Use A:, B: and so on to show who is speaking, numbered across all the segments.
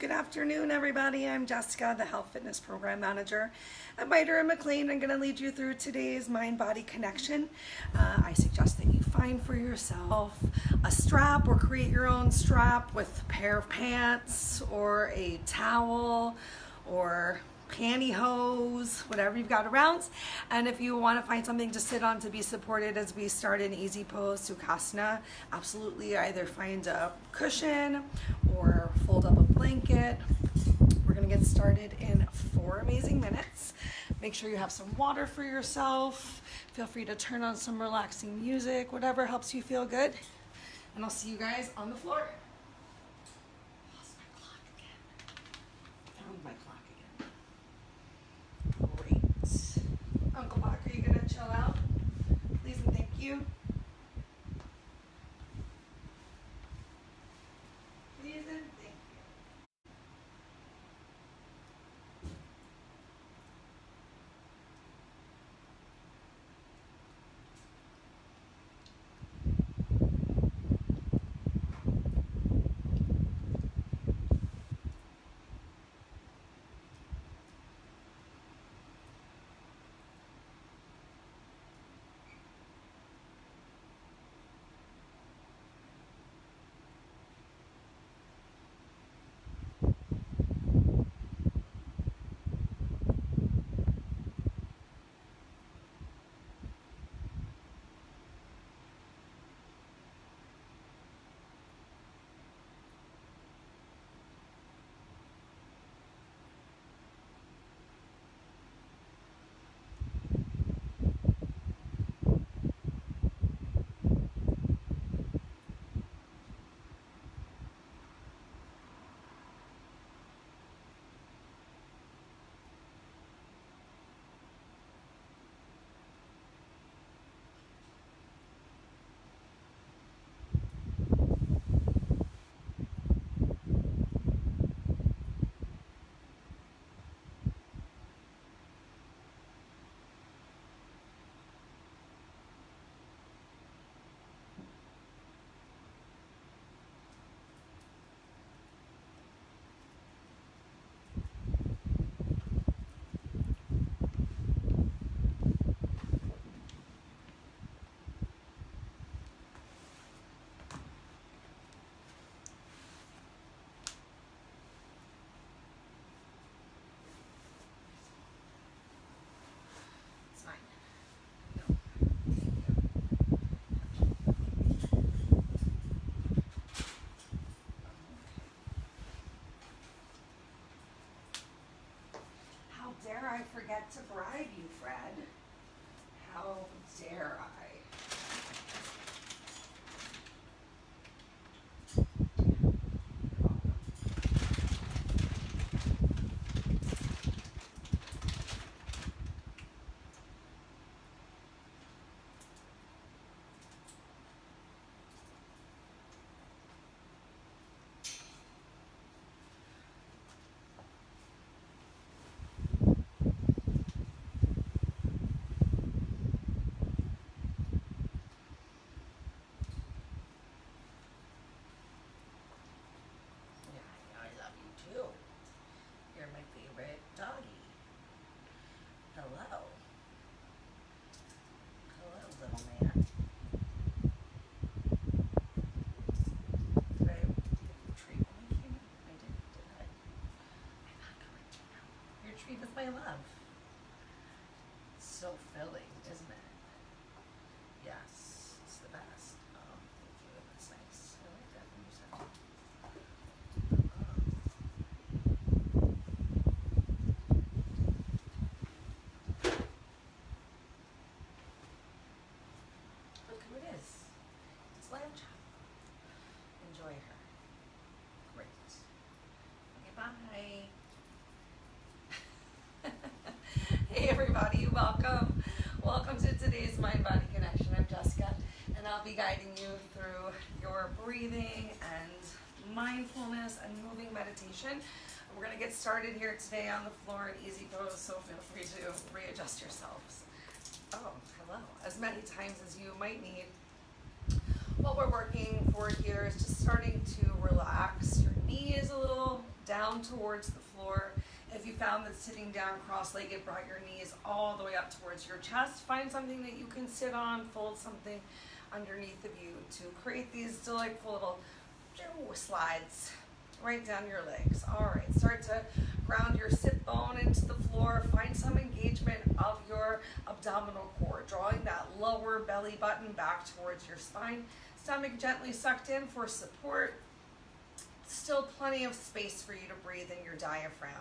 A: Good afternoon, everybody. I'm Jessica, the Health Fitness Program Manager at Miter and McLean. I'm going to lead you through today's mind-body connection. I suggest that you find for yourself a strap or create your own strap with a pair of pants or a towel or pantyhose, whatever you've got around. And if you want to find something to sit on to be supported as we start in easy pose Sukhasana, absolutely either find a cushion or fold up a blanket. We're going to get started in 4 amazing minutes. Make sure you have some water for yourself. Feel free to turn on some relaxing music, whatever helps you feel good. And I'll see you guys on the floor. Lost my clock again. Found my clock again. Great. Uncle Bach, are you going to chill out? Please and thank you. Please and thank you. How dare I forget to bribe you, Fred? How dare I? I love you too. You're my favorite doggy. Hello. Hello, little man. Did I treat when I came in? I did I? I'm not going to now. Your treat is my love. It's so filling, isn't it? Yes, it's the best. Oh, thank you. That's nice. I like that when you said that. Look who it is. It's Lamb Chop. Enjoy her. Great. Okay, bye. Hey everybody, welcome. Welcome to today's Mind-Body Connection. I'm Jessica, and I'll be guiding you through your breathing and mindfulness and moving meditation. We're going to get started here today on the floor in easy pose, so feel free to readjust yourselves. Oh, hello. As many times as you might need. What we're working for here is just starting to relax your knees a little down down towards the floor. If you found that sitting down cross-legged brought your knees all the way up towards your chest, find something that you can sit on, fold something underneath of you to create these delightful little slides right down your legs. All right, start to ground your sit bone into the floor. Find some engagement of your abdominal core, drawing that lower belly button back towards your spine. Stomach gently sucked in for support. Still plenty of space for you to breathe in your diaphragm.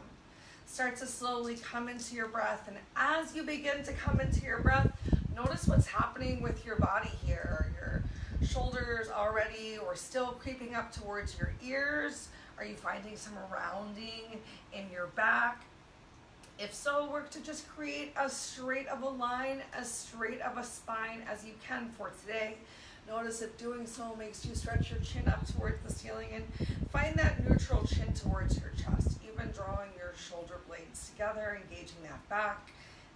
A: Start to slowly come into your breath, and as you begin to come into your breath, notice what's happening with your body here. Your shoulders already or still creeping up towards your ears? Are you finding some rounding in your back? If so, work to just create as straight of a line, as straight of a spine as you can for today. Notice if doing so makes you stretch your chin up towards the ceiling, and find that neutral chin towards your chest, even drawing your shoulder blades together, engaging that back,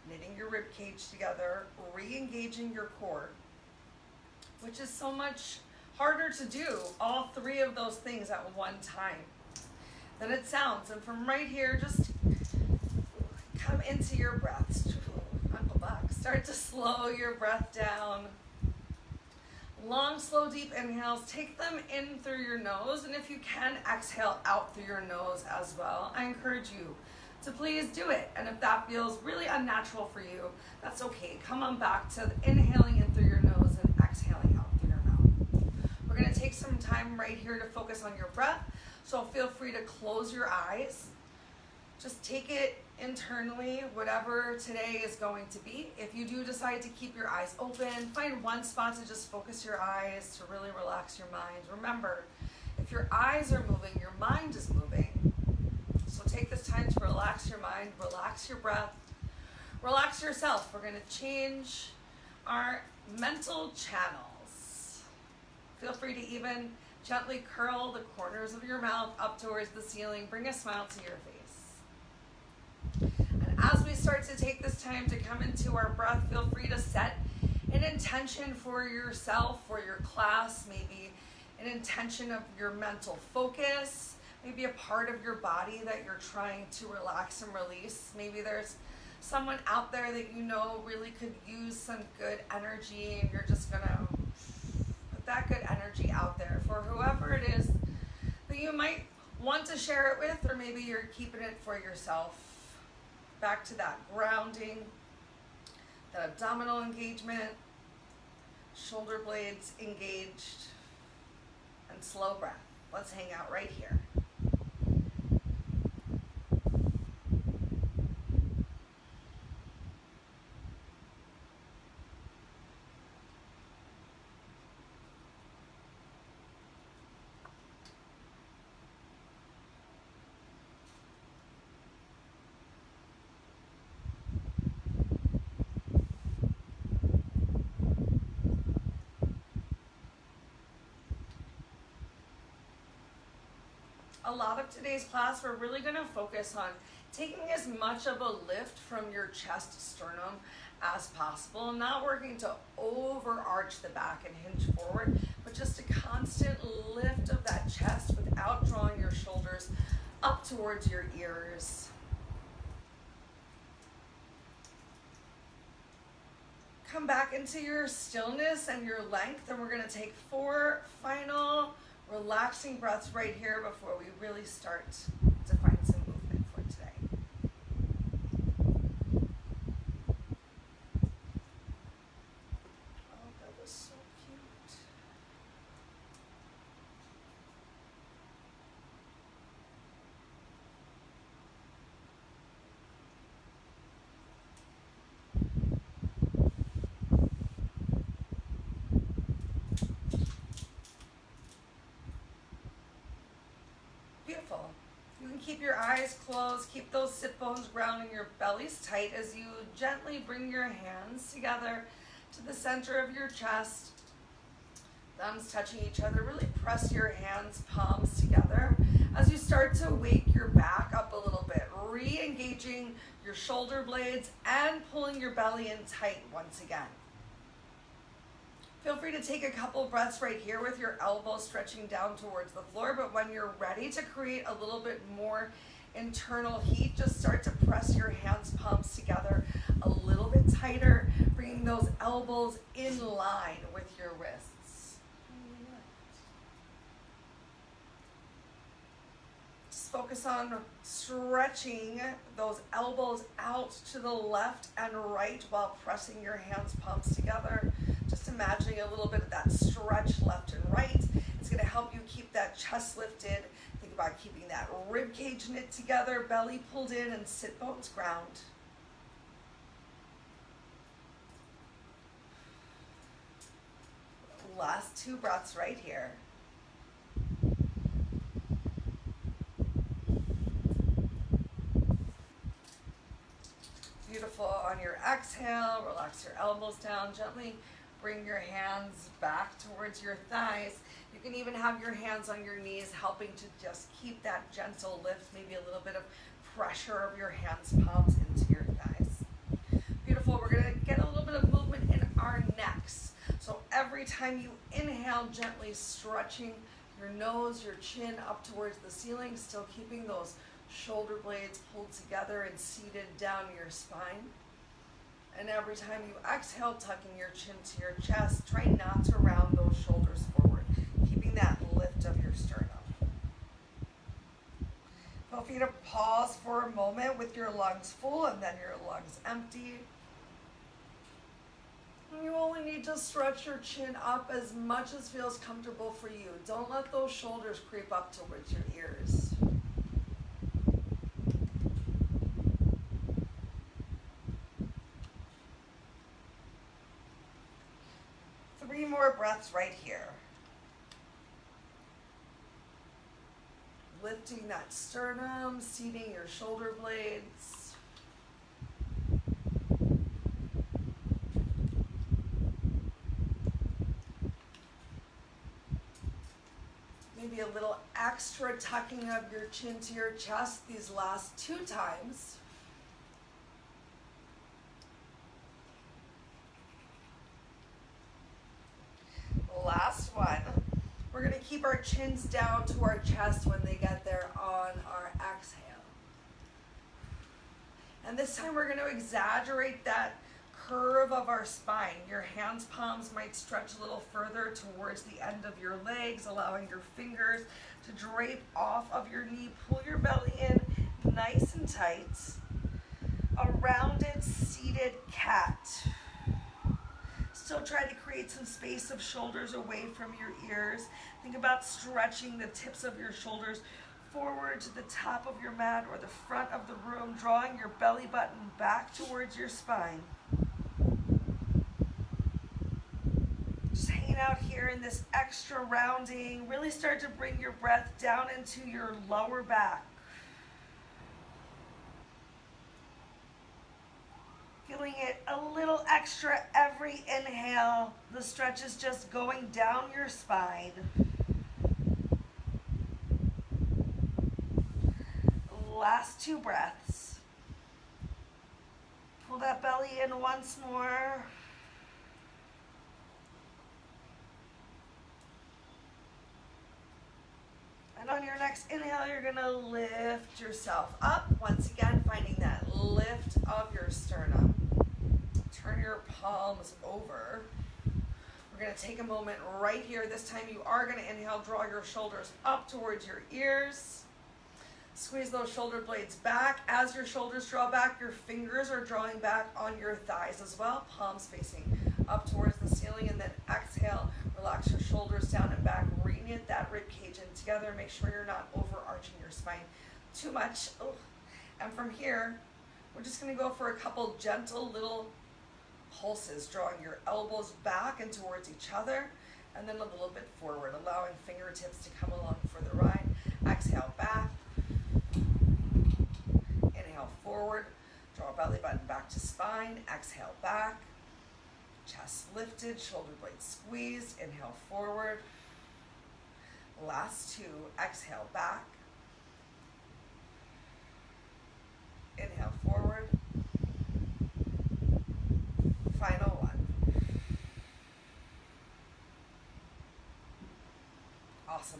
A: knitting your rib cage together, re-engaging your core, which is so much harder to do all three of those things at one time than it sounds. And from right here, just come into your breaths. Uncle Buck. Start to slow your breath down. Long, slow, deep inhales. Take them in through your nose, and if you can, exhale out through your nose as well. I encourage you to please do it. And if that feels really unnatural for you, that's okay. Come on back to inhaling in through your nose and exhaling out through your mouth. We're going to take some time right here to focus on your breath. So feel free to close your eyes. Just take it internally, whatever today is going to be. If you do decide to keep your eyes open, find one spot to just focus your eyes to really relax your mind. Remember, if your eyes are moving, your mind is moving. So take this time to relax your mind, relax your breath, relax yourself. We're going to change our mental channels. Feel free to even gently curl the corners of your mouth up towards the ceiling. Bring a smile to your face. And as we start to take this time to come into our breath, feel free to set an intention for yourself, for your class, maybe an intention of your mental focus, maybe a part of your body that you're trying to relax and release. Maybe there's someone out there that you know really could use some good energy, and you're just gonna put that good energy out there for whoever it is that you might want to share it with, or maybe you're keeping it for yourself. Back to that grounding, that abdominal engagement, shoulder blades engaged, and slow breath. Let's hang out right here. A lot of today's class, we're really going to focus on taking as much of a lift from your chest sternum as possible, not working to overarch the back and hinge forward, but just a constant lift of that chest without drawing your shoulders up towards your ears. Come back into your stillness and your length, and we're going to take 4 final relaxing breaths right here before we really start to find some movement for today. Oh, that was so cute. Beautiful. You can keep your eyes closed, keep those sit bones grounding, your bellies tight as you gently bring your hands together to the center of your chest. Thumbs touching each other. Really press your hands, palms together as you start to wake your back up a little bit, re-engaging your shoulder blades and pulling your belly in tight once again. Feel free to take a couple breaths right here with your elbows stretching down towards the floor, but when you're ready to create a little bit more internal heat, just start to press your hands palms together a little bit tighter, bringing those elbows in line with your wrists. Just focus on stretching those elbows out to the left and right while pressing your hands palms together. Just imagining a little bit of that stretch left and right. It's going to help you keep that chest lifted. Think about keeping that rib cage knit together, belly pulled in, and sit bones ground. Last 2 breaths right here. Beautiful. On your exhale, relax your elbows down gently. Bring your hands back towards your thighs. You can even have your hands on your knees, helping to just keep that gentle lift, maybe a little bit of pressure of your hands palms into your thighs. Beautiful. We're going to get a little bit of movement in our necks. So every time you inhale, gently stretching your nose, your chin up towards the ceiling, still keeping those shoulder blades pulled together and seated down your spine. And every time you exhale, tucking your chin to your chest, try not to round those shoulders forward, keeping that lift of your sternum. Feel free to pause for a moment with your lungs full and then your lungs empty. You only need to stretch your chin up as much as feels comfortable for you. Don't let those shoulders creep up towards your ears. Three more breaths right here. Lifting that sternum, seating your shoulder blades. Maybe a little extra tucking of your chin to your chest these last 2 times. Last one. We're going to keep our chins down to our chest when they get there on our exhale. And this time we're going to exaggerate that curve of our spine. Your hands, palms might stretch a little further towards the end of your legs, allowing your fingers to drape off of your knee. Pull your belly in nice and tight. A rounded seated cat. Still try to create some space of shoulders away from your ears. Think about stretching the tips of your shoulders forward to the top of your mat or the front of the room, drawing your belly button back towards your spine. Just hanging out here in this extra rounding. Really start to bring your breath down into your lower back. Feeling it a little extra every inhale. The stretch is just going down your spine. Last 2 breaths. Pull that belly in once more. And on your next inhale, you're going to lift yourself up. Once again, finding that lift of your sternum. Turn your palms over. We're going to take a moment right here. This time you are going to inhale, draw your shoulders up towards your ears. Squeeze those shoulder blades back. As your shoulders draw back, your fingers are drawing back on your thighs as well. Palms facing up towards the ceiling. And then exhale, relax your shoulders down and back. Reknit that rib cage in together. Make sure you're not overarching your spine too much. Oh. And from here, we're just going to go for a couple gentle little pulses, drawing your elbows back and towards each other, and then a little bit forward, allowing fingertips to come along for the ride. Exhale back. Inhale forward. Draw belly button back to spine. Exhale back. Chest lifted, shoulder blades squeezed. Inhale forward. Last 2. Exhale back. Inhale forward. Final 1.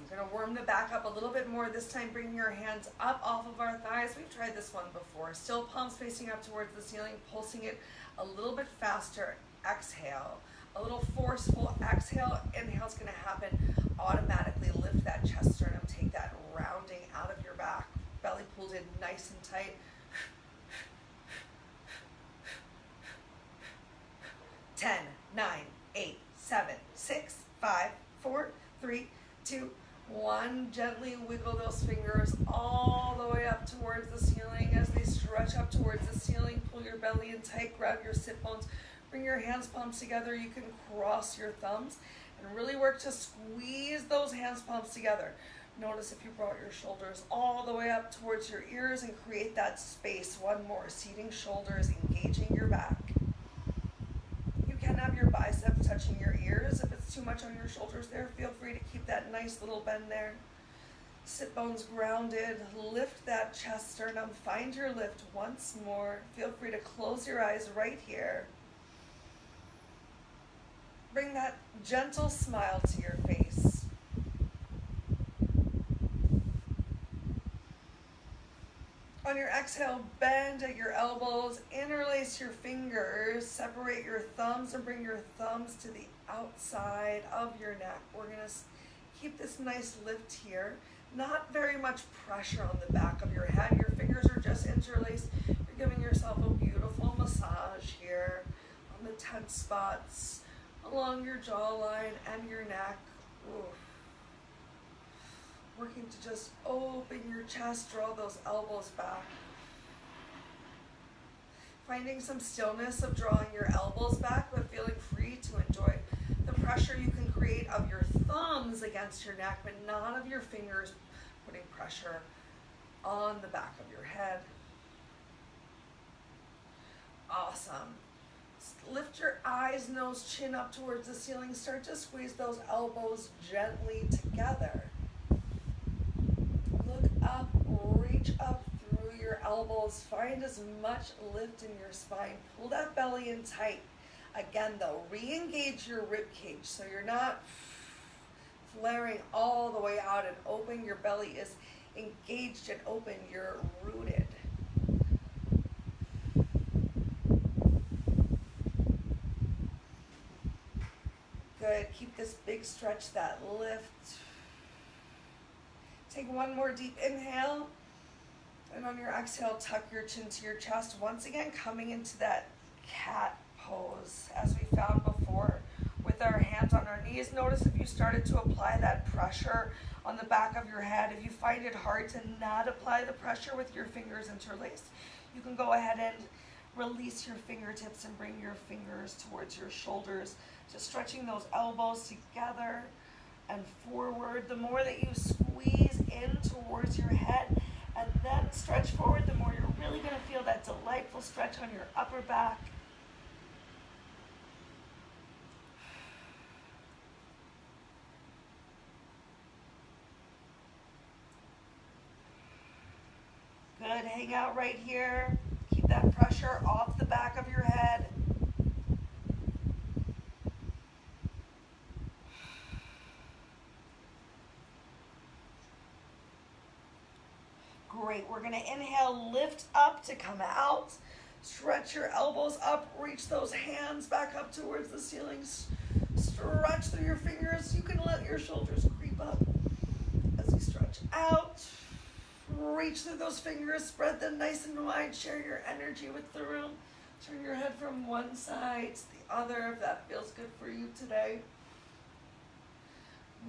A: We're gonna warm the back up a little bit more. This time bring your hands up off of our thighs. We've tried this one before. Still palms facing up towards the ceiling, pulsing it a little bit faster. Exhale. A little forceful exhale. Inhale's gonna happen. Automatically lift that chest sternum. Take that rounding out of your back. Belly pulled in nice and tight. 10, 9, 8, 7, 6, 5, 4, 3, 2, 1. Gently wiggle those fingers all the way up towards the ceiling. As they stretch up towards the ceiling, pull your belly in tight, grab your sit bones, bring your hands palms together. You can cross your thumbs and really work to squeeze those hands palms together. Notice if you brought your shoulders all the way up towards your ears and create that space. One more, seating shoulders, engaging your back. You can have your biceps touching your ears. If it's too much on your shoulders there, feel free to keep that nice little bend there. Sit bones grounded. Lift that chest sternum. Find your lift once more. Feel free to close your eyes right here. Bring that gentle smile to your face. On your exhale, bend at your elbows, interlace your fingers, separate your thumbs and bring your thumbs to the outside of your neck. We're going to keep this nice lift here. Not very much pressure on the back of your head. Your fingers are just interlaced. You're giving yourself a beautiful massage here on the tense spots along your jawline and your neck. Ooh. Working to just open your chest, draw those elbows back. Finding some stillness of drawing your elbows back, but feeling free to enjoy the pressure you can create of your thumbs against your neck, but not of your fingers putting pressure on the back of your head. Awesome. Lift your eyes, nose, chin up towards the ceiling. Start to squeeze those elbows gently together. Look up, reach up through your elbows. Find as much lift in your spine. Pull that belly in tight. Again though, re-engage your rib cage so you're not flaring all the way out and open. Your belly is engaged and open. You're rooted. Good. Keep this big stretch, that lift. Take one more deep inhale, and on your exhale, tuck your chin to your chest. Once again, coming into that cat pose as we found before with our hands on our knees. Notice if you started to apply that pressure on the back of your head. If you find it hard to not apply the pressure with your fingers interlaced, you can go ahead and release your fingertips and bring your fingers towards your shoulders, just stretching those elbows together and forward. The more that you squeeze in towards your head and then stretch forward, the more you're really going to feel that delightful stretch on your upper back. Good. Hang out right here. Keep that pressure off the back of your head. Great. We're going to inhale, lift up to come out. Stretch your elbows up. Reach those hands back up towards the ceiling. Stretch through your fingers. You can let your shoulders creep up as you stretch out. Reach through those fingers. Spread them nice and wide. Share your energy with the room. Turn your head from one side to the other if that feels good for you today.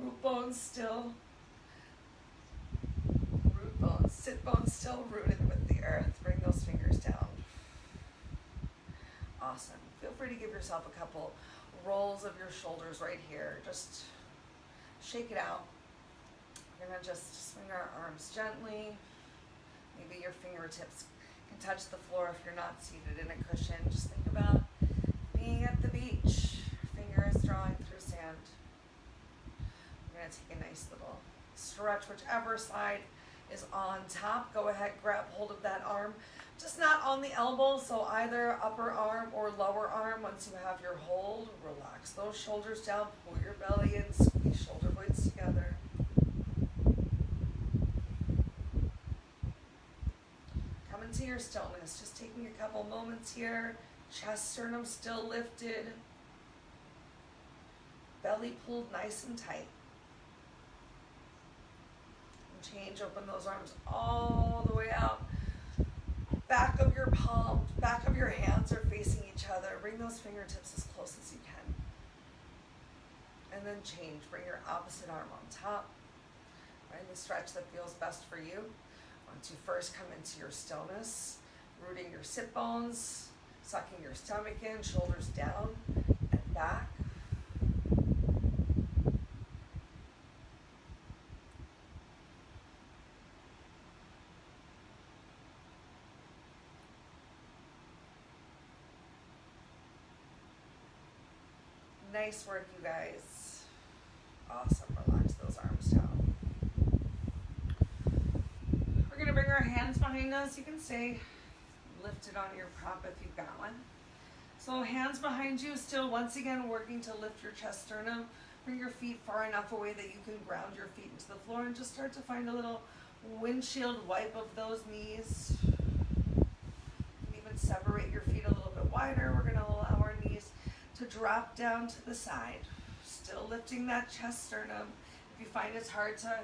A: Root bones still. Sit bones still rooted with the earth. Bring those fingers down. Awesome. Feel free to give yourself a couple rolls of your shoulders right here. Just shake it out. We're going to just swing our arms gently. Maybe your fingertips can touch the floor if you're not seated in a cushion. Just think about being at the beach. Fingers drawing through sand. We're going to take a nice little stretch, whichever side is on top. Go ahead, grab hold of that arm, just not on the elbow, so either upper arm or lower arm. Once you have your hold, relax those shoulders down, pull your belly in, squeeze shoulder blades together. into your stillness. Just taking a couple moments here. Chest, sternum still lifted. Belly pulled nice and tight. And change, open those arms all the way out. Back of your palms, back of your hands are facing each other. Bring those fingertips as close as you can. And then change. Bring your opposite arm on top. Find the stretch that feels best for you. I want to first come into your stillness, rooting your sit bones, sucking your stomach in, shoulders down and back. Nice work, you guys. Awesome. Relax those arms down. We're going to bring our hands behind us. You can stay lifted on your prop if you've got one. So hands behind you, still once again working to lift your chest, sternum. Bring your feet far enough away that you can ground your feet into the floor and just start to find a little windshield wipe of those knees. You can even separate your feet a little bit wider. We're going to allow our knees to drop down to the side. Still lifting that chest, sternum. If you find it's hard to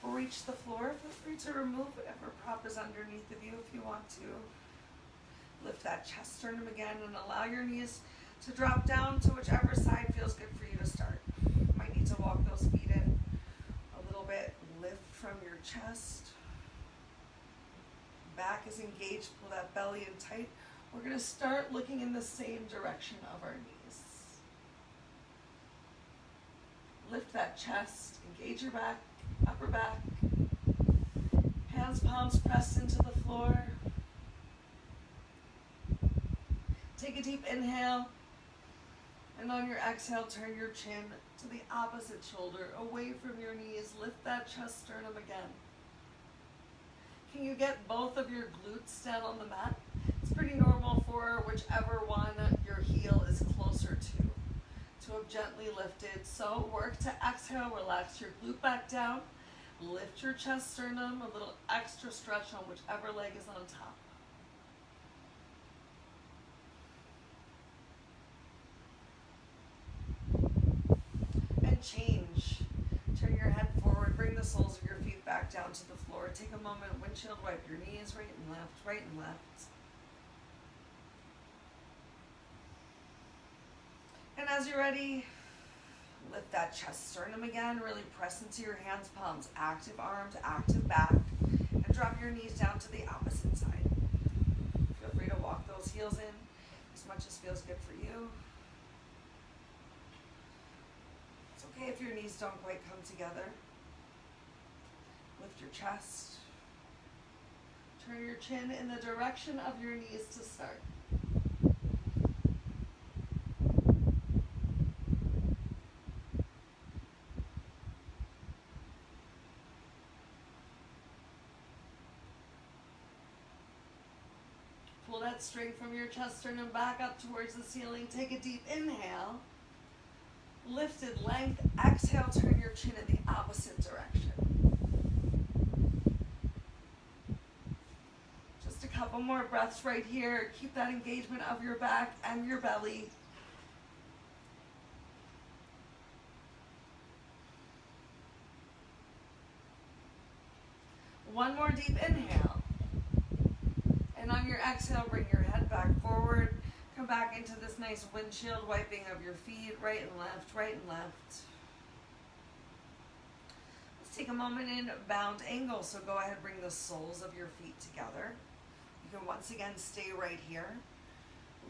A: reach the floor, feel free to remove whatever prop is underneath of you if you want to. Lift that chest, sternum again, and allow your knees to drop down to whichever side feels good for you to start. You might need to walk those feet in a little bit. Lift from your chest. Back is engaged, pull that belly in tight. We're going to start looking in the same direction of our knees. Lift that chest, engage your back, upper back. Hands, palms pressed into the floor. Take a deep inhale. And on your exhale, turn your chin to the opposite shoulder, away from your knees. Lift that chest, sternum again. Can you get both of your glutes down on the mat? It's pretty normal for whichever one your heel is closer to have gently lifted. So work to exhale, relax your glute back down. Lift your chest, sternum, a little extra stretch on whichever leg is on top. And change. Turn your head forward, bring the soles of your feet back down to the floor. Take a moment, windshield wipe your knees, right and left, right and left. And as you're ready, lift that chest, sternum again. Really press into your hands, palms, active arms, active back. And drop your knees down to the opposite side. Feel free to walk those heels in as much as feels good for you. It's okay if your knees don't quite come together. Lift your chest. Turn your chin in the direction of your knees to start. Pull that strength from your chest, sternum back up towards the ceiling. Take a deep inhale. Lifted length. Exhale, turn your chin in the opposite direction. Just a couple more breaths right here. Keep that engagement of your back and your belly. One more deep inhale. And on your exhale, bring your head back forward. Come back into this nice windshield wiping of your feet, right and left, right and left. Let's take a moment in bound angle. So go ahead, bring the soles of your feet together. You can once again stay right here.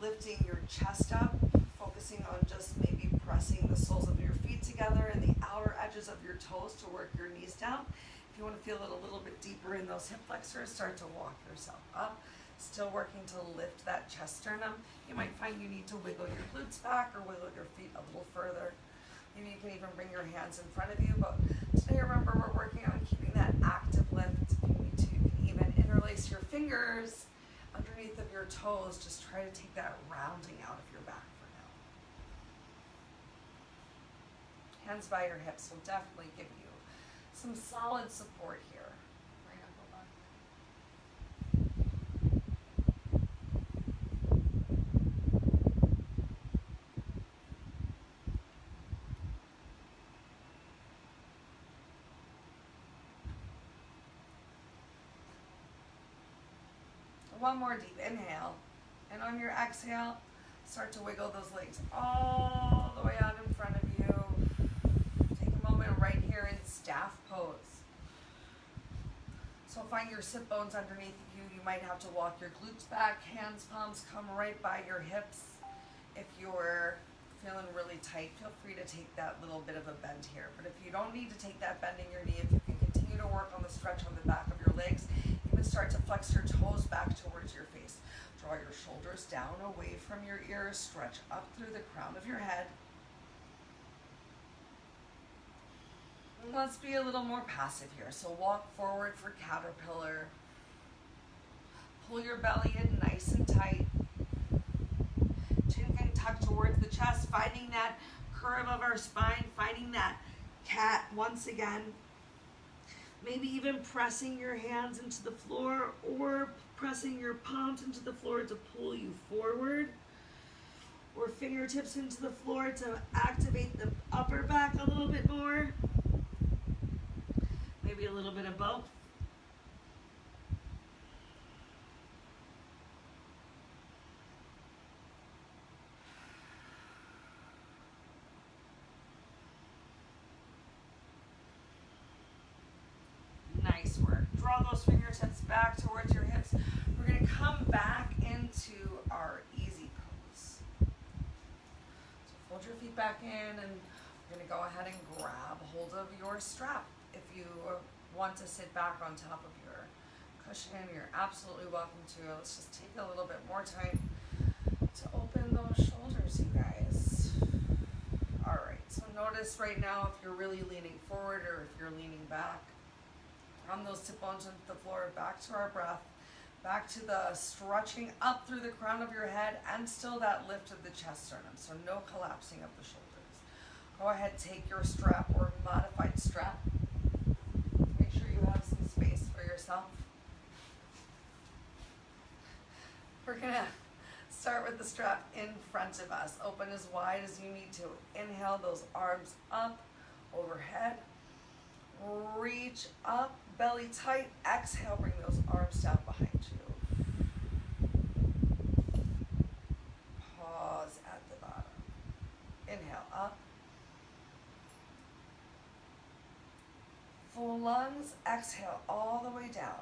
A: Lifting your chest up, focusing on just maybe pressing the soles of your feet together and the outer edges of your toes to work your knees down. If you want to feel it a little bit deeper in those hip flexors, start to walk yourself up. Still working to lift that chest, sternum. You might find you need to wiggle your glutes back or wiggle your feet a little further. Maybe you can even bring your hands in front of you, but today remember we're working on keeping that active lift. If you need to, you can even interlace your fingers underneath of your toes. Just try to take that rounding out of your back for now. Hands by your hips will definitely give you some solid support here. Right up the back. One more deep inhale. And on your exhale, start to wiggle those legs all the way out in front of you. Take a moment right here in staff pose. So find your sit bones underneath you. You might have to walk your glutes back, hands, palms come right by your hips. If you're feeling really tight, feel free to take that little bit of a bend here. But if you don't need to take that bend in your knee, if you can continue to work on the stretch on the back of your legs, even start to flex your toes back towards your face. Draw your shoulders down away from your ears, stretch up through the crown of your head. And let's be a little more passive here. So walk forward for caterpillar. Pull your belly in nice and tight. Chin can tuck towards the chest, finding that curve of our spine, finding that cat once again. Maybe even pressing your hands into the floor or pressing your palms into the floor to pull you forward, or fingertips into the floor to activate the upper back a little bit more. Maybe a little bit of both. Nice work. Draw those fingertips back towards your hips. We're going to come back into our easy pose. So fold your feet back in, and we're going to go ahead and grab hold of your strap. If you want to sit back on top of your cushion, you're absolutely welcome to. Let's just take a little bit more time to open those shoulders, you guys. All right, so notice right now if you're really leaning forward or if you're leaning back. From those sit bones into the floor, back to our breath, back to the stretching up through the crown of your head, and still that lift of the chest sternum, so no collapsing of the shoulders. Go ahead, take your strap or modified strap. Make sure you have some space for yourself. We're gonna start with the strap in front of us. Open as wide as you need to. Inhale those arms up, overhead. Reach up, belly tight. Exhale, bring those arms down behind you. Pause at the bottom. Inhale up. Full lungs. Exhale all the way down.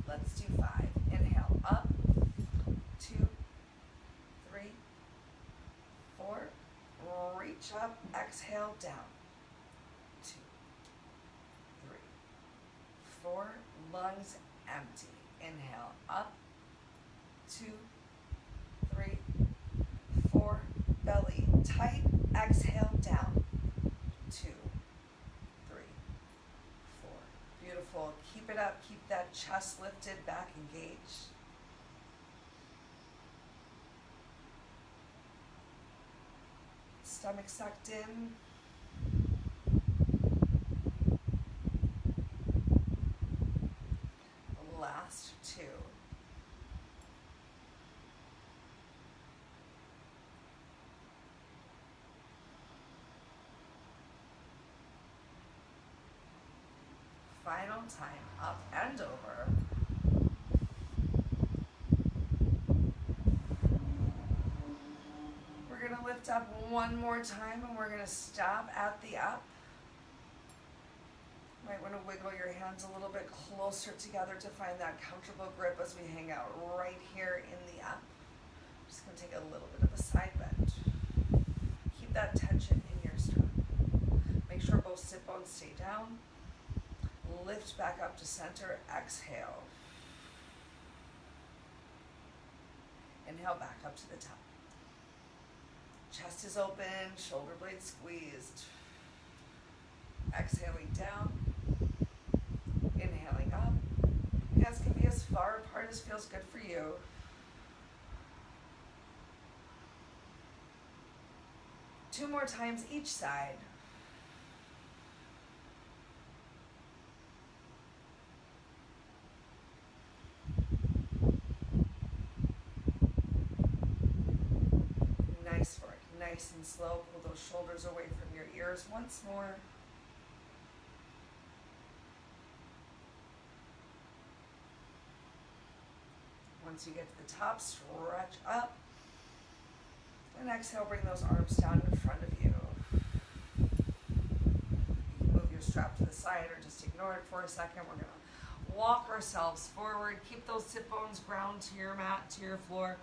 A: Let's do 5. Inhale up. 2, 3, 4. Reach up. Exhale down. 2, 3, 4. Lungs empty. Inhale up. 2, 3, 4. Belly tight. Exhale down. 2, 3, 4. Beautiful. Keep it up. Keep that chest lifted, back engaged. Stomach sucked in. Last 2. Final time, up and over. We're going to lift up one more time, and we're going to stop at the up. Might want to wiggle your hands a little bit closer together to find that comfortable grip as we hang out right here in the up. Just going to take a little bit of a side bend. Keep that tension in your sternum. Make sure both sit bones stay down. Lift back up to center. Exhale. Inhale back up to the top. Chest is open, shoulder blades squeezed. Exhaling down. Inhaling up. Hands can be as far apart as feels good for you. Two more times each side. Nice work. Nice and slow. Pull those shoulders away from your ears once more. Once you get to the top, stretch up. And exhale, bring those arms down in front of you. You can move your strap to the side or just ignore it for a second. We're going to walk ourselves forward. Keep those sit bones ground to your mat, to your floor.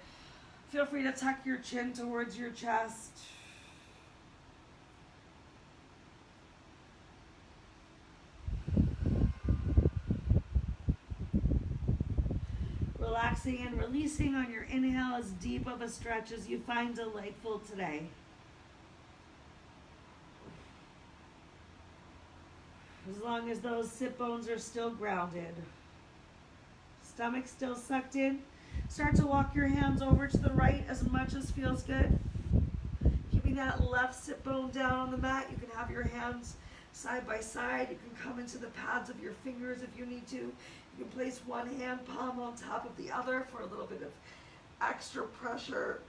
A: Feel free to tuck your chin towards your chest. Relaxing and releasing on your inhale, as deep of a stretch as you find delightful today. As long as those sit bones are still grounded. Stomach still sucked in. Start to walk your hands over to the right as much as feels good. Keeping that left sit bone down on the mat. You can have your hands side by side. You can come into the pads of your fingers if you need to. You can place one hand palm on top of the other for a little bit of extra pressure.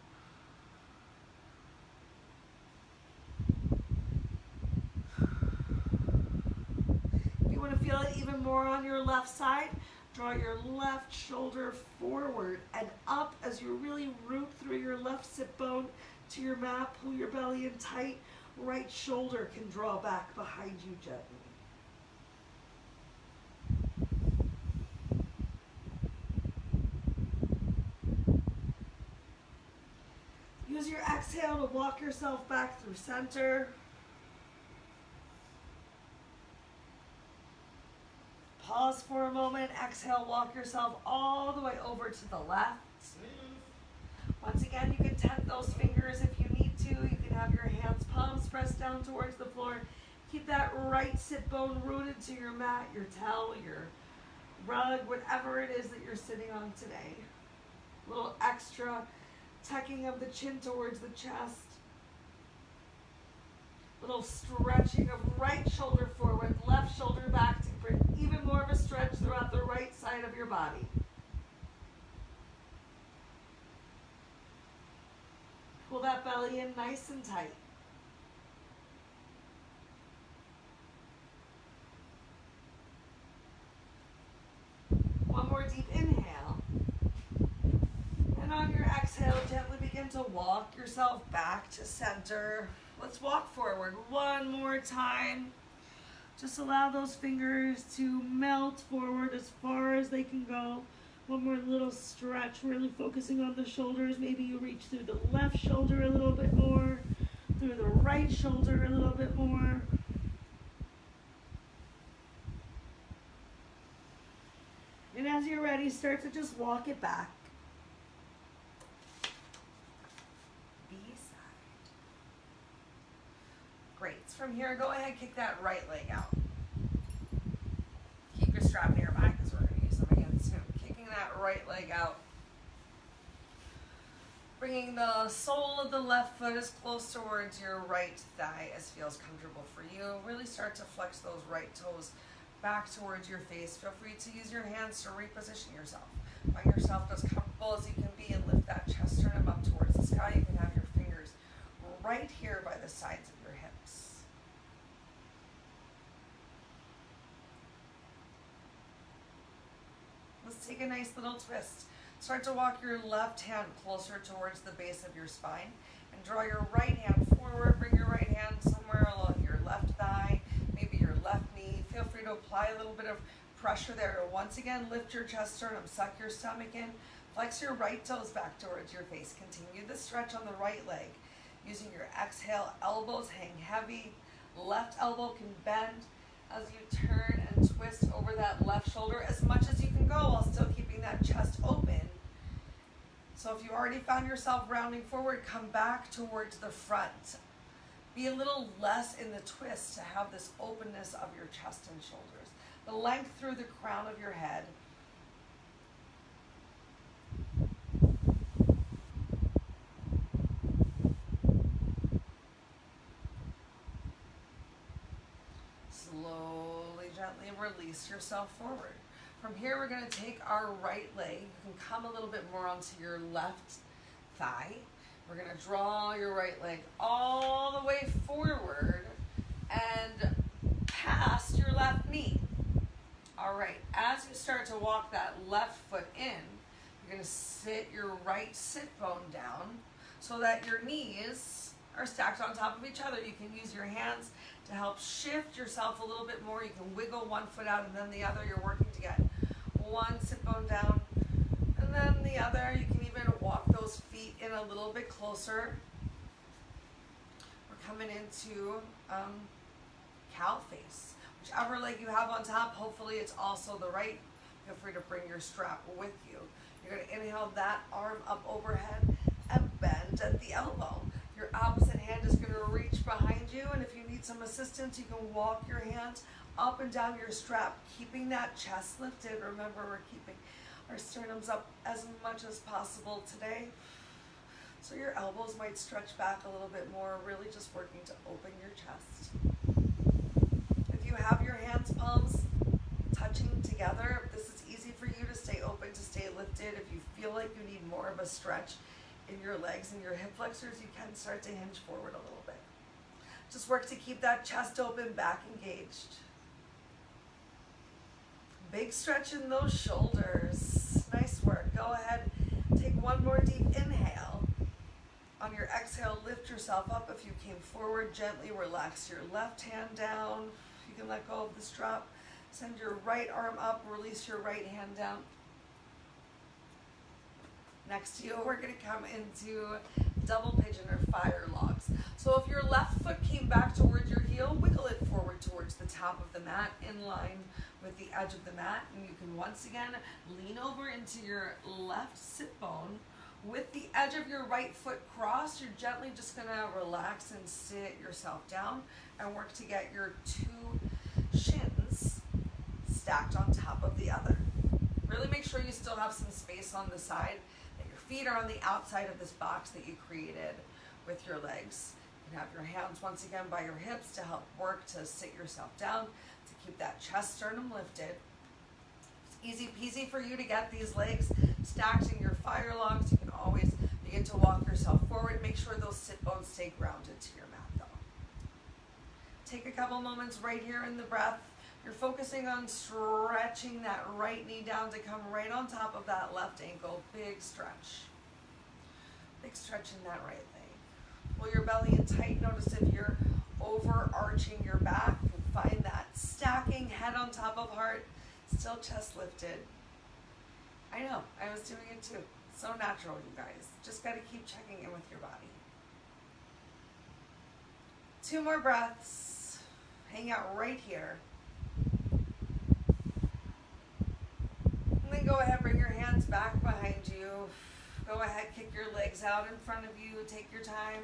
A: If you want to feel it even more on your left side, draw your left shoulder forward and up as you really root through your left sit bone to your mat. Pull your belly in tight. Right shoulder can draw back behind you gently. Use your exhale to walk yourself back through center. Pause for a moment. Exhale, walk yourself all the way over to the left. Once again, you can tent those fingers if you need to. You can have your hands, palms pressed down towards the floor. Keep that right sit bone rooted to your mat, your towel, your rug, whatever it is that you're sitting on today. A little extra tucking of the chin towards the chest. Little stretching of right shoulder forward, left shoulder back to bring even more of a stretch throughout the right side of your body. Pull that belly in nice and tight. One more deep inhale. And on your exhale, gently begin to walk yourself back to center. Let's walk forward one more time. Just allow those fingers to melt forward as far as they can go. One more little stretch, really focusing on the shoulders. Maybe you reach through the left shoulder a little bit more, through the right shoulder a little bit more. And as you're ready, start to just walk it back. B-side. Great. From here, go ahead and kick that right leg out. Keep your strap near your back because we're going to use them again soon. Kicking that right leg out. Bringing the sole of the left foot as close towards your right thigh as feels comfortable for you. Really start to flex those right toes back towards your face. Feel free to use your hands to reposition yourself. Find yourself as comfortable as you can be and lift that chest, turn them up towards the sky. You can have your fingers right here by the sides of your hips. Let's take a nice little twist. Start to walk your left hand closer towards the base of your spine and draw your right hand forward. Bring your right hand somewhere along your left thigh, maybe your left knee. Feel free to apply a little bit of pressure there. Once again, lift your chest, sternum, suck your stomach in. Flex your right toes back towards your face. Continue the stretch on the right leg. Using your exhale, elbows hang heavy. Left elbow can bend as you turn and twist over that left shoulder as much as you can go while still keeping that chest open. So if you already found yourself rounding forward, come back towards the front. Be a little less in the twist to have this openness of your chest and shoulders. The length through the crown of your head. Slowly, gently release yourself forward. From here, we're going to take our right leg. You can come a little bit more onto your left thigh. We're going to draw your right leg all the way forward and past your left knee. All right, as you start to walk that left foot in, You're gonna sit your right sit bone down so that your knees are stacked on top of each other. You can use your hands to help shift yourself a little bit more. You can wiggle one foot out and then the other. You're working to get one sit bone down and then the other. You can even walk those feet in a little bit closer. We're coming into cow face. Whichever leg you have on top, hopefully it's also the right. Feel free to bring your strap with you. You're going to inhale that arm up overhead and bend at the elbow. Your opposite hand is going to reach behind you, and if you need some assistance, you can walk your hands up and down your strap, keeping that chest lifted. Remember, we're keeping our sternums up as much as possible today. So your elbows might stretch back a little bit more, really just working to open your chest. If you have your hands palms touching together, this is easy for you to stay open, to stay lifted. If you feel like you need more of a stretch in your legs and your hip flexors, you can start to hinge forward a little bit. Just work to keep that chest open, back engaged. Big stretch in those shoulders. Nice work. Go ahead, take one more deep inhale. On your exhale, lift yourself up. If you came forward, gently relax your left hand down. You can let go of the strap. Send your right arm up, release your right hand down. Next to you, we're going to come into double pigeon or fire logs. So if your left foot came back towards your heel, wiggle it forward towards the top of the mat in line with the edge of the mat. And you can once again lean over into your left sit bone. With the edge of your right foot crossed, you're gently just going to relax and sit yourself down and work to get your two shins stacked on top of the other. Really make sure you still have some space on the side, that your feet are on the outside of this box that you created with your legs. You can have your hands once again by your hips to help work to sit yourself down, to keep that chest sternum lifted. It's easy peasy for you to get these legs stacked in your fire logs. You can always begin to walk yourself forward. Make sure those sit bones stay grounded to your mat though. Take a couple moments right here in the breath. You're focusing on stretching that right knee down to come right on top of that left ankle. Big stretch. Big stretch in that right leg. Pull your belly in tight. Notice if you're overarching your back. You can find that stacking head on top of heart. Still chest lifted. I know, I was doing it too. So natural, you guys. Just got to keep checking in with your body. 2 more breaths. Hang out right here. And then go ahead, bring your hands back behind you. Go ahead, kick your legs out in front of you. Take your time.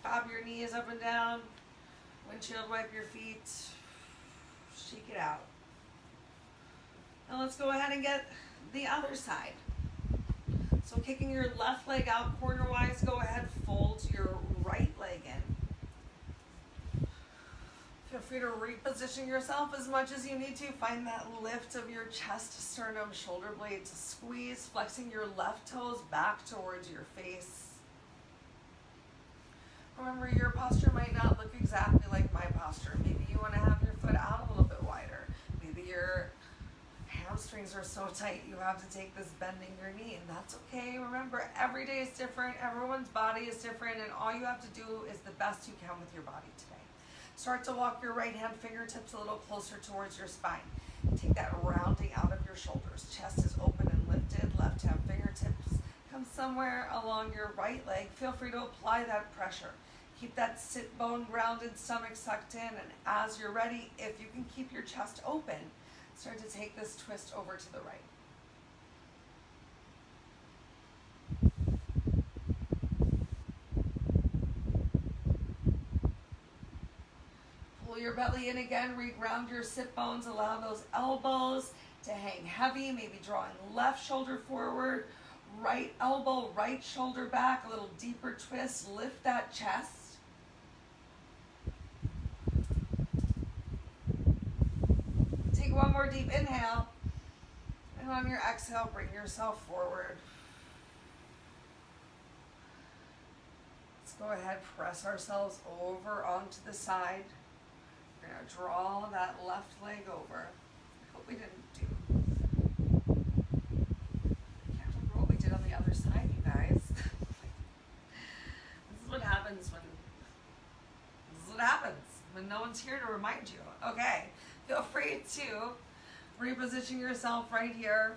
A: Bob your knees up and down. Windshield wipe your feet. Shake it out. Now let's go ahead and get the other side. So kicking your left leg out corner-wise, go ahead, fold your right leg in. Feel free to reposition yourself as much as you need to. Find that lift of your chest, sternum, shoulder blades. Squeeze, flexing your left toes back towards your face. Remember, your posture might not look exactly like my posture. Maybe you want to have your foot out a little bit wider. Maybe your hamstrings are so tight you have to take this bending your knee, and that's okay. Remember, every day is different. Everyone's body is different, and all you have to do is the best you can with your body today. Start to walk your right hand fingertips a little closer towards your spine. Take that rounding out of your shoulders. Chest is open and lifted. Left hand fingertips come somewhere along your right leg. Feel free to apply that pressure. Keep that sit bone grounded, stomach sucked in, and as you're ready, if you can keep your chest open, start to take this twist over to the right. Pull your belly in again, reground your sit bones, allow those elbows to hang heavy, maybe drawing left shoulder forward, right elbow, right shoulder back, a little deeper twist, lift that chest. Take one more deep inhale, and on your exhale, bring yourself forward. Let's go ahead, press ourselves over onto the side. We're going to draw that left leg over. I hope we didn't do. happens when no one's here to remind you. Okay, feel free to reposition yourself right here.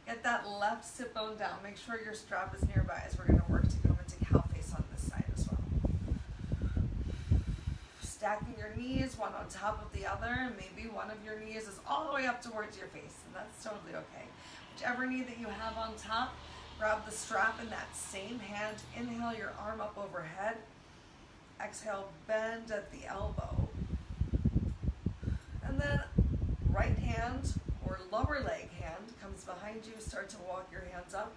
A: Get that left sit bone down. Make sure your strap is nearby as we're going to work to come into cow face on this side as well. Stacking your knees one on top of the other, and maybe one of your knees is all the way up towards your face, and that's totally okay. Whichever knee that you have on top, grab the strap in that same hand. Inhale your arm up overhead. Exhale, bend at the elbow. And then right hand or lower leg hand comes behind you. Start to walk your hands up.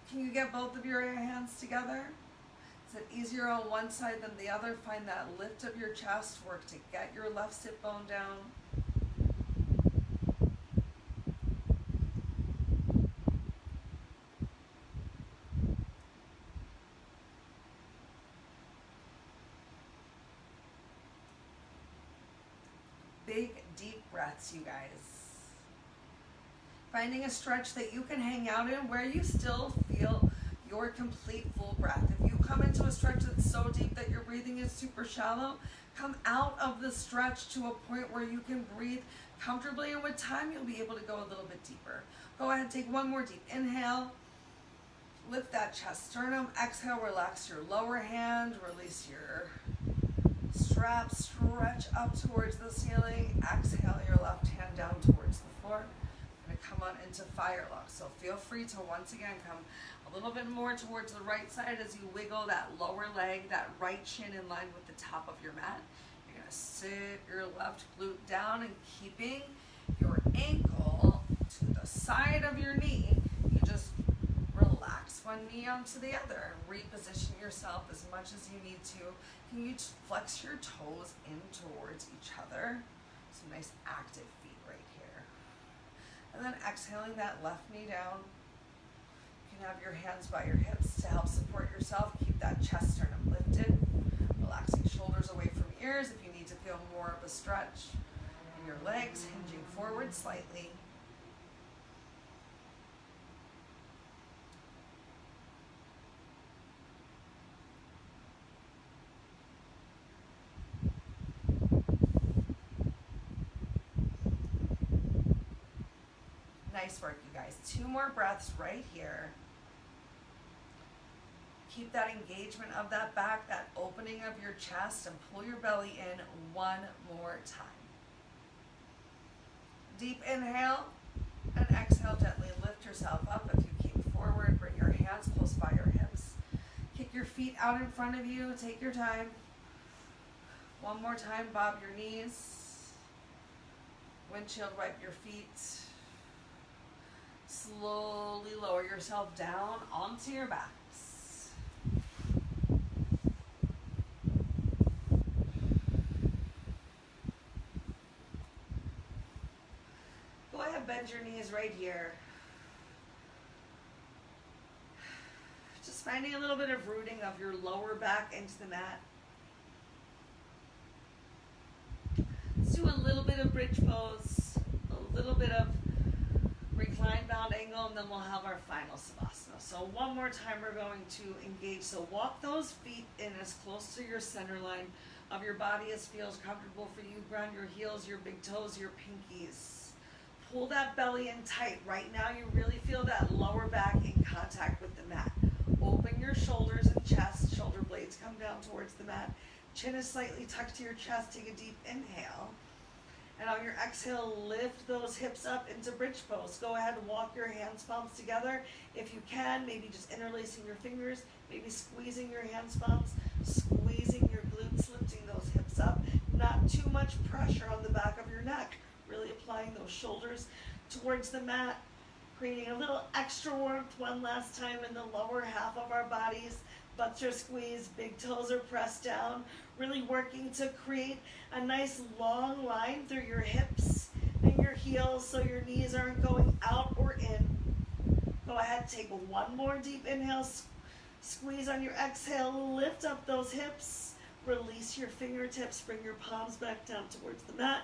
A: Can you get both of your hands together? Is it easier on one side than the other? Find that lift of your chest. Work to get your left sit bone down. Big, deep breaths, you guys. Finding a stretch that you can hang out in where you still feel your complete full breath. If you come into a stretch that's so deep that your breathing is super shallow, come out of the stretch to a point where you can breathe comfortably, and with time you'll be able to go a little bit deeper. Go ahead, take one more deep inhale. Lift that chest sternum. Exhale, relax your lower hand. Release your strap. Stretch up towards the ceiling. Exhale your left hand down towards the floor. We're going to come on into fire lock. So feel free to once again come a little bit more towards the right side as you wiggle that lower leg, that right shin in line with the top of your mat. You're going to sit your left glute down and keeping your ankle to the side of your knee. You just relax one knee onto the other and reposition yourself as much as you need to. Can you flex your toes in towards each other? Some nice active feet right here. And then exhaling that left knee down. You can have your hands by your hips to help support yourself. Keep that chest sternum lifted. Relaxing shoulders away from ears if you need to feel more of a stretch. And your legs hinging forward slightly. Nice work, you guys. 2 more breaths right here. Keep that engagement of that back, that opening of your chest, and pull your belly in one more time. Deep inhale and exhale. Gently lift yourself up. If you keep forward, bring your hands close by your hips. Kick your feet out in front of you. Take your time. One more time, bob your knees. Windshield wipe your feet. Slowly lower yourself down onto your backs. Go ahead, bend your knees right here. Just finding a little bit of rooting of your lower back into the mat. Let's do a little bit of bridge pose, a little bit of recline bound angle, and then we'll have our final savasana. So one more time we're going to engage. So walk those feet in as close to your center line of your body as feels comfortable for you. Ground your heels, your big toes, your pinkies. Pull that belly in tight. Right now you really feel that lower back in contact with the mat. Open your shoulders and chest. Shoulder blades come down towards the mat. Chin is slightly tucked to your chest. Take a deep inhale. And on your exhale, lift those hips up into bridge pose. Go ahead and walk your hands, palms together. If you can, maybe just interlacing your fingers, maybe squeezing your hands, palms, squeezing your glutes, lifting those hips up. Not too much pressure on the back of your neck. Really applying those shoulders towards the mat, creating a little extra warmth one last time in the lower half of our bodies. Butts are squeezed, big toes are pressed down, really working to create a nice long line through your hips and your heels so your knees aren't going out or in. Go ahead, take one more deep inhale, squeeze on your exhale, lift up those hips, release your fingertips, bring your palms back down towards the mat.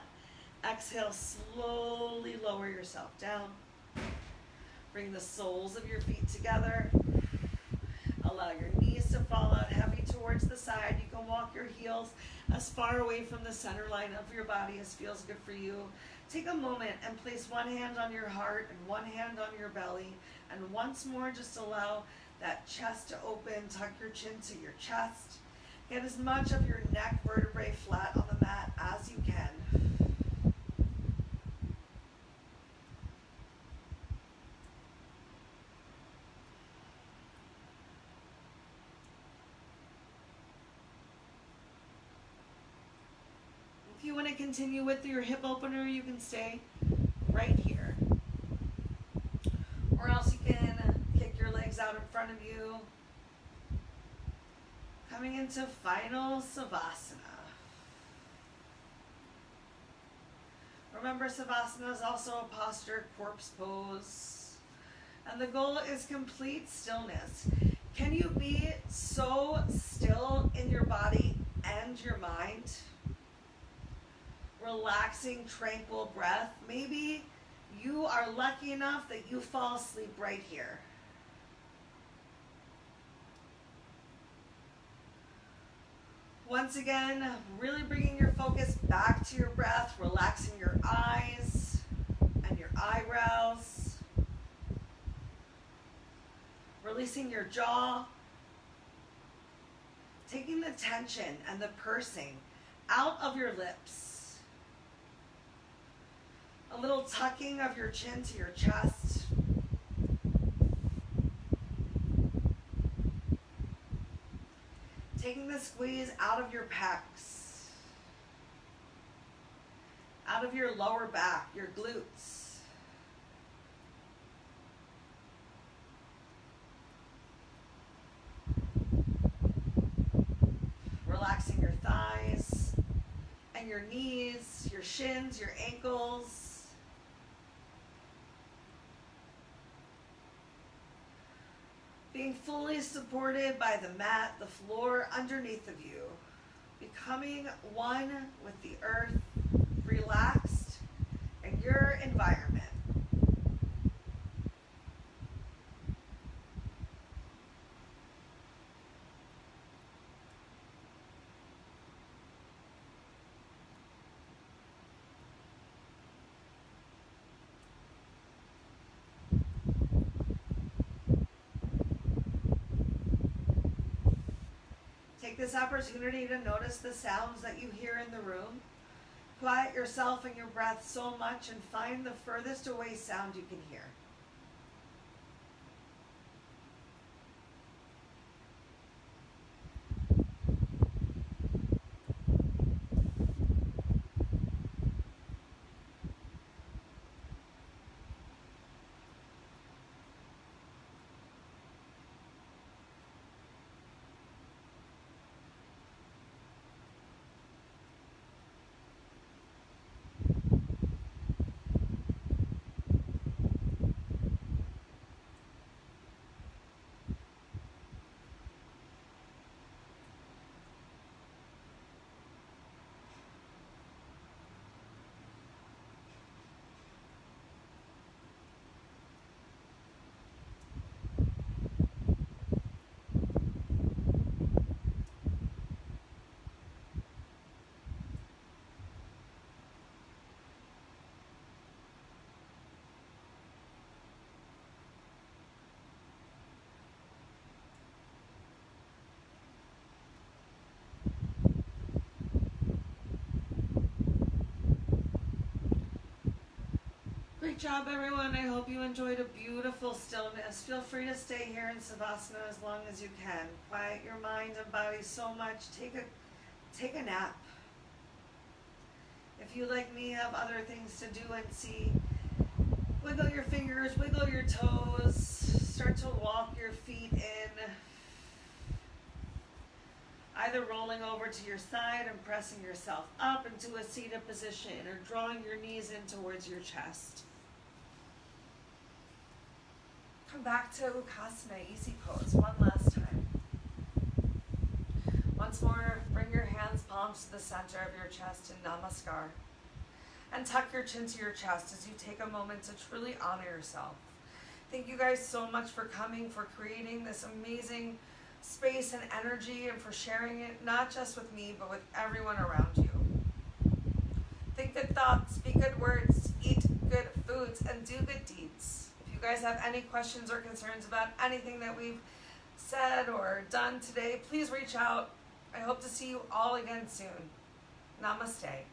A: Exhale, slowly lower yourself down. Bring the soles of your feet together. allow your knees to fall out heavy towards the side. You can walk your heels as far away from the center line of your body as feels good for you. Take a moment and place one hand on your heart and one hand on your belly. And once more, just allow that chest to open. Tuck your chin to your chest. Get as much of your neck vertebrae flat on the mat as you can. If you want to continue with your hip opener, you can stay right here. Or else you can kick your legs out in front of you. Coming into final Savasana. Remember, Savasana is also a posture corpse pose. And the goal is complete stillness. Can you be so still in your body and your mind? Relaxing, tranquil breath. Maybe you are lucky enough that you fall asleep right here. Once again, really bringing your focus back to your breath, relaxing your eyes and your eyebrows, releasing your jaw, taking the tension and the pursing out of your lips. A little tucking of your chin to your chest. Taking the squeeze out of your pecs, out of your lower back, your glutes. Relaxing your thighs and your knees, your shins, your ankles. Being fully supported by the mat, the floor underneath of you. Becoming one with the earth, relaxed in your environment. Take this opportunity to notice the sounds that you hear in the room. Quiet yourself and your breath so much and find the furthest away sound you can hear. Great job, everyone. I hope you enjoyed a beautiful stillness. Feel free to stay here in Savasana as long as you can. Quiet your mind and body so much. Take a nap. If you, like me, have other things to do and see, wiggle your fingers, wiggle your toes, start to walk your feet in, either rolling over to your side and pressing yourself up into a seated position or drawing your knees in towards your chest. Come back to Ukasana, easy pose, one last time. Once more, bring your hands, palms to the center of your chest in Namaskar. And tuck your chin to your chest as you take a moment to truly honor yourself. Thank you guys so much for coming, for creating this amazing space and energy and for sharing it, not just with me, but with everyone around you. Think good thoughts, speak good words, eat good foods, and do good deeds. If you guys have any questions or concerns about anything that we've said or done today, please reach out. I hope to see you all again soon. Namaste.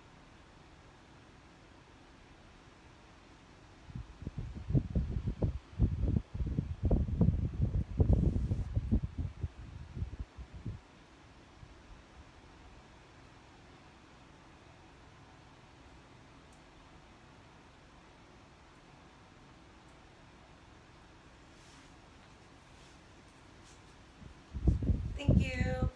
A: Thank you.